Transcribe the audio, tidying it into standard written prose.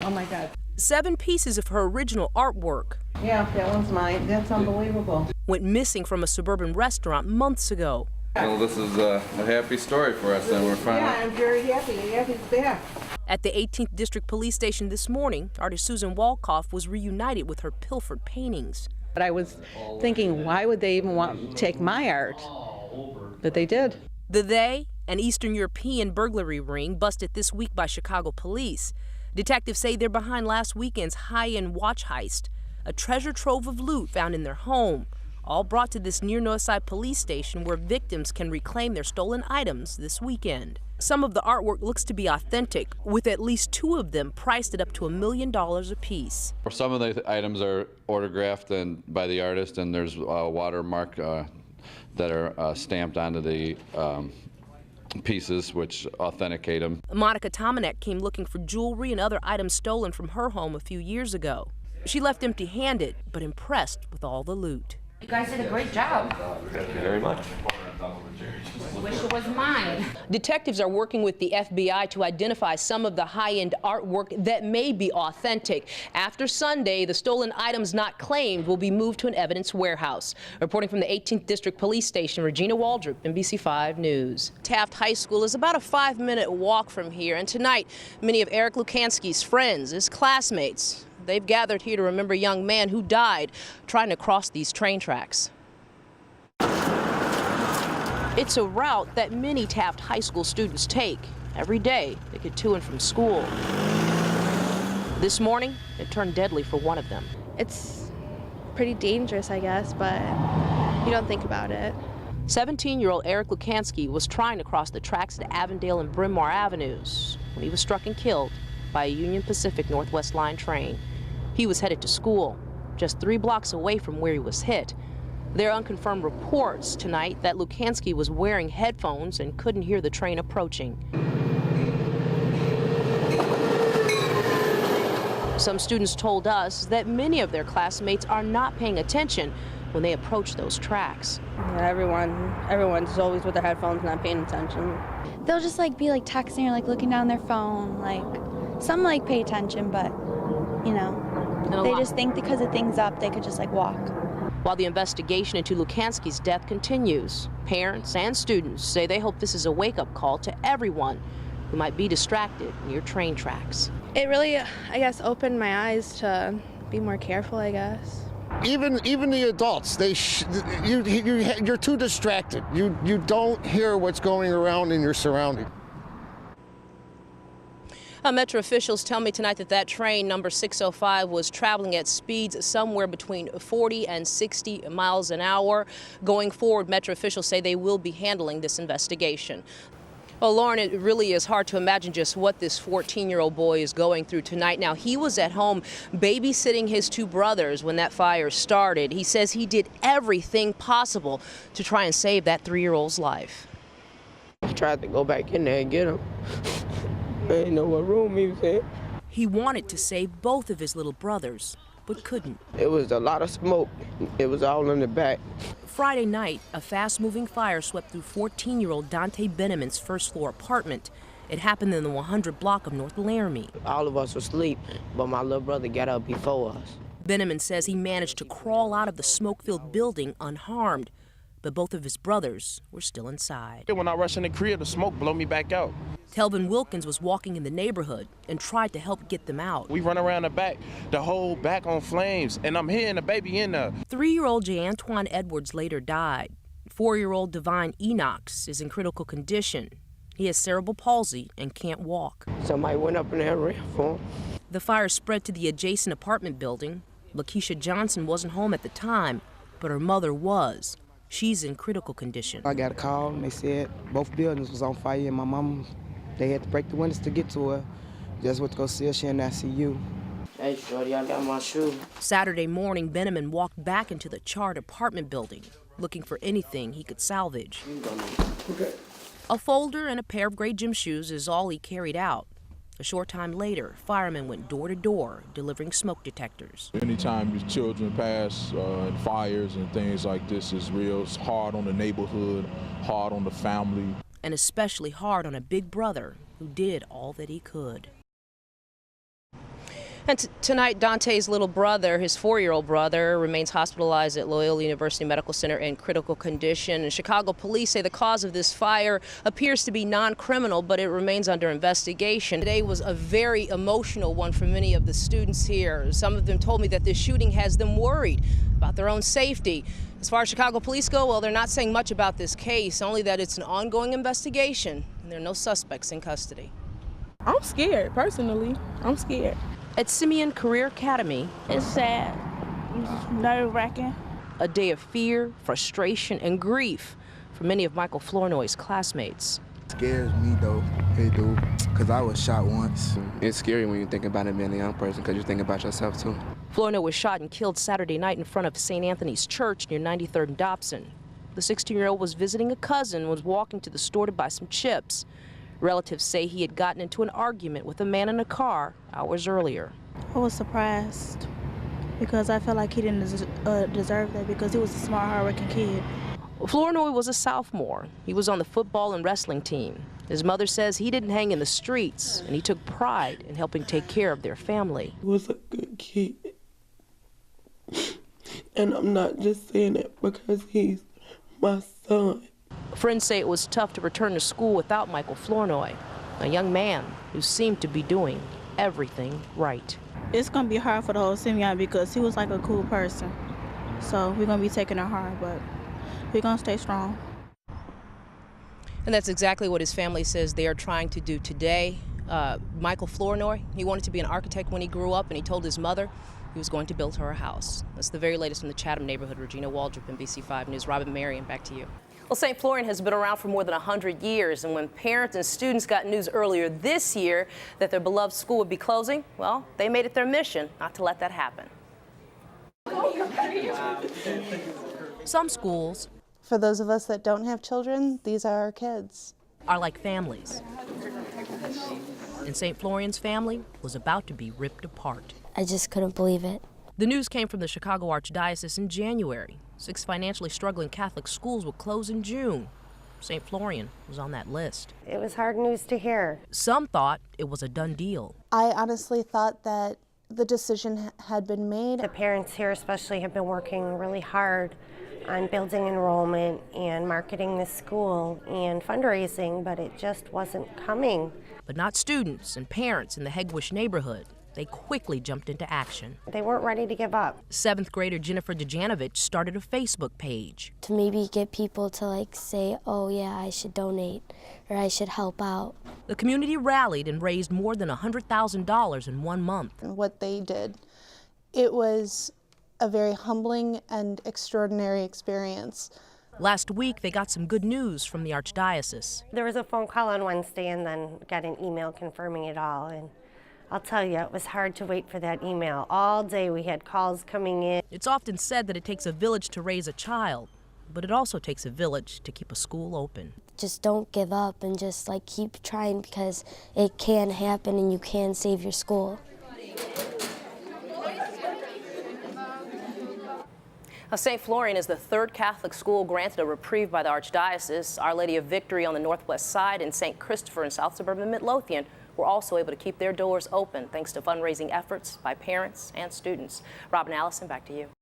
Oh my God. 7 pieces of her original artwork. Yeah, that one's mine. That's unbelievable. Went missing from a suburban restaurant months ago. Well, this is a happy story for us, and we're finally... Yeah, I'm very happy. Yeah, he's back. At the 18th District Police Station this morning, artist Susan Walkoff was reunited with her pilfered paintings. But I was thinking, why would they even want to take my art? But they did. They, an Eastern European burglary ring busted this week by Chicago police. Detectives say they're behind last weekend's high-end watch heist, a treasure trove of loot found in their home, all brought to this near Northside police station where victims can reclaim their stolen items this weekend. Some of the artwork looks to be authentic, with at least 2 of them priced at up to $1 million apiece. Some of the items are autographed by the artist, and there's a watermark that are stamped onto the pieces, which authenticate them. Monica Tomanek came looking for jewelry and other items stolen from her home a few years ago. She left empty-handed, but impressed with all the loot. You guys did a great job. Thank you very much. Wish it was mine. Detectives are working with the FBI to identify some of the high-end artwork that may be authentic. After Sunday, the stolen items not claimed will be moved to an evidence warehouse. Reporting from the 18th District Police Station, Regina Waldrop, NBC5 News. Taft High School is about a 5-minute walk from here, and tonight, many of Eric Lukansky's friends, his classmates, they've gathered here to remember a young man who died trying to cross these train tracks. It's a route that many Taft High School students take every day to get to and from school. This morning, it turned deadly for one of them. It's pretty dangerous, I guess, but you don't think about it. 17-year-old Eric Lukansky was trying to cross the tracks at Avondale and Bryn Mawr Avenues when he was struck and killed by a Union Pacific Northwest Line train. He was headed to school, just 3 blocks away from where he was hit. There are unconfirmed reports tonight that Lukansky was wearing headphones and couldn't hear the train approaching. Some students told us that many of their classmates are not paying attention when they approach those tracks. Yeah, everyone's always with their headphones, not paying attention. They'll just be texting or looking down their phone. Some pay attention, but they just think because of things up, they could just walk. While the investigation into Lukansky's death continues, parents and students say they hope this is a wake-up call to everyone who might be distracted near train tracks. It really, I guess, opened my eyes to be more careful, I guess. Even the adults, you're too distracted. You don't hear what's going around in your surroundings. Metro officials tell me tonight that train number 605 was traveling at speeds somewhere between 40 and 60 miles an hour. Going forward, Metro officials say they will be handling this investigation. Well, Lauren, it really is hard to imagine just what this 14-year-old boy is going through tonight. Now, he was at home babysitting his 2 brothers when that fire started. He says he did everything possible to try and save that 3-year-old's life. I tried to go back in there and get him. I didn't know what room he was in. He wanted to save both of his little brothers, but couldn't. It was a lot of smoke. It was all in the back. Friday night, a fast-moving fire swept through 14-year-old Dante Beneman's first-floor apartment. It happened in the 100 block of North Laramie. All of us were asleep, but my little brother got up before us. Beneman says he managed to crawl out of the smoke-filled building unharmed, but both of his brothers were still inside. When I rushed in the crib, the smoke blew me back out. Telvin Wilkins was walking in the neighborhood and tried to help get them out. We run around the back, the whole back on flames, and I'm hearing the baby in there. 3-year-old J. Antoine Edwards later died. 4-year-old Divine Enox is in critical condition. He has cerebral palsy and can't walk. Somebody went up in there and ran for him. The fire spread to the adjacent apartment building. Lakeisha Johnson wasn't home at the time, but her mother was. She's in critical condition. I got a call and they said both buildings was on fire and my mom, they had to break the windows to get to her. Just went to go see her, she in the ICU. Hey, shorty, I got my shoe. Saturday morning, Beneman walked back into the charred apartment building, looking for anything he could salvage. Okay. A folder and a pair of gray gym shoes is all he carried out. A short time later, firemen went door to door, delivering smoke detectors. Anytime your children pass in fires and things like this is real. It's hard on the neighborhood, hard on the family. And especially hard on a big brother who did all that he could. And tonight, Dante's little brother, his 4-year-old brother, remains hospitalized at Loyola University Medical Center in critical condition. And Chicago police say the cause of this fire appears to be non-criminal, but it remains under investigation. Today was a very emotional one for many of the students here. Some of them told me that this shooting has them worried about their own safety. As far as Chicago police go, well, they're not saying much about this case, only that it's an ongoing investigation and there are no suspects in custody. I'm scared, personally. I'm scared. At Simeon Career Academy, it's sad. It's nerve-wracking. A day of fear, frustration, and grief for many of Michael Flournoy's classmates. It scares me, though. It do, because I was shot once. It's scary when you think about it being a young person, because you think about yourself, too. Flournoy was shot and killed Saturday night in front of St. Anthony's Church near 93rd and Dobson. The 16-year-old was visiting a cousin and was walking to the store to buy some chips. Relatives say he had gotten into an argument with a man in a car hours earlier. I was surprised because I felt like he didn't deserve that because he was a smart, hard-working kid. Flournoy was a sophomore. He was on the football and wrestling team. His mother says he didn't hang in the streets, and he took pride in helping take care of their family. He was a good kid. And I'm not just saying it because he's my son. Friends say it was tough to return to school without Michael Flournoy, a young man who seemed to be doing everything right. It's going to be hard for the whole Simeon because he was like a cool person. So we're going to be taking it hard, but we're going to stay strong. And that's exactly what his family says they are trying to do today. Michael Flournoy, he wanted to be an architect when he grew up, and he told his mother he was going to build her a house. That's the very latest from the Chatham neighborhood. Regina Waldrop, NBC5 News. Robin Marion, back to you. Well, St. Florian has been around for more than 100 years, and when parents and students got news earlier this year that their beloved school would be closing, well, they made it their mission not to let that happen. Some schools, for those of us that don't have children, these are our kids, are like families. And St. Florian's family was about to be ripped apart. I just couldn't believe it. The news came from the Chicago Archdiocese in January. 6 financially struggling Catholic schools would close in June. St. Florian was on that list. It was hard news to hear. Some thought it was a done deal. I honestly thought that the decision had been made. The parents here especially have been working really hard on building enrollment and marketing the school and fundraising, but it just wasn't coming. But not students and parents in the Hegewisch neighborhood. They quickly jumped into action. They weren't ready to give up. 7th grader Jennifer Dejanovic started a Facebook page. To maybe get people to say, oh yeah, I should donate or I should help out. The community rallied and raised more than $100,000 in 1 month. And what they did, it was a very humbling and extraordinary experience. Last week, they got some good news from the Archdiocese. There was a phone call on Wednesday and then got an email confirming it all. And I'll tell you, it was hard to wait for that email. All day we had calls coming in. It's often said that it takes a village to raise a child, but it also takes a village to keep a school open. Just don't give up and just keep trying because it can happen and you can save your school. St. Florian is the 3rd Catholic school granted a reprieve by the Archdiocese. Our Lady of Victory on the northwest side and St. Christopher in South Suburban Midlothian were also able to keep their doors open thanks to fundraising efforts by parents and students. Robin Allison, back to you.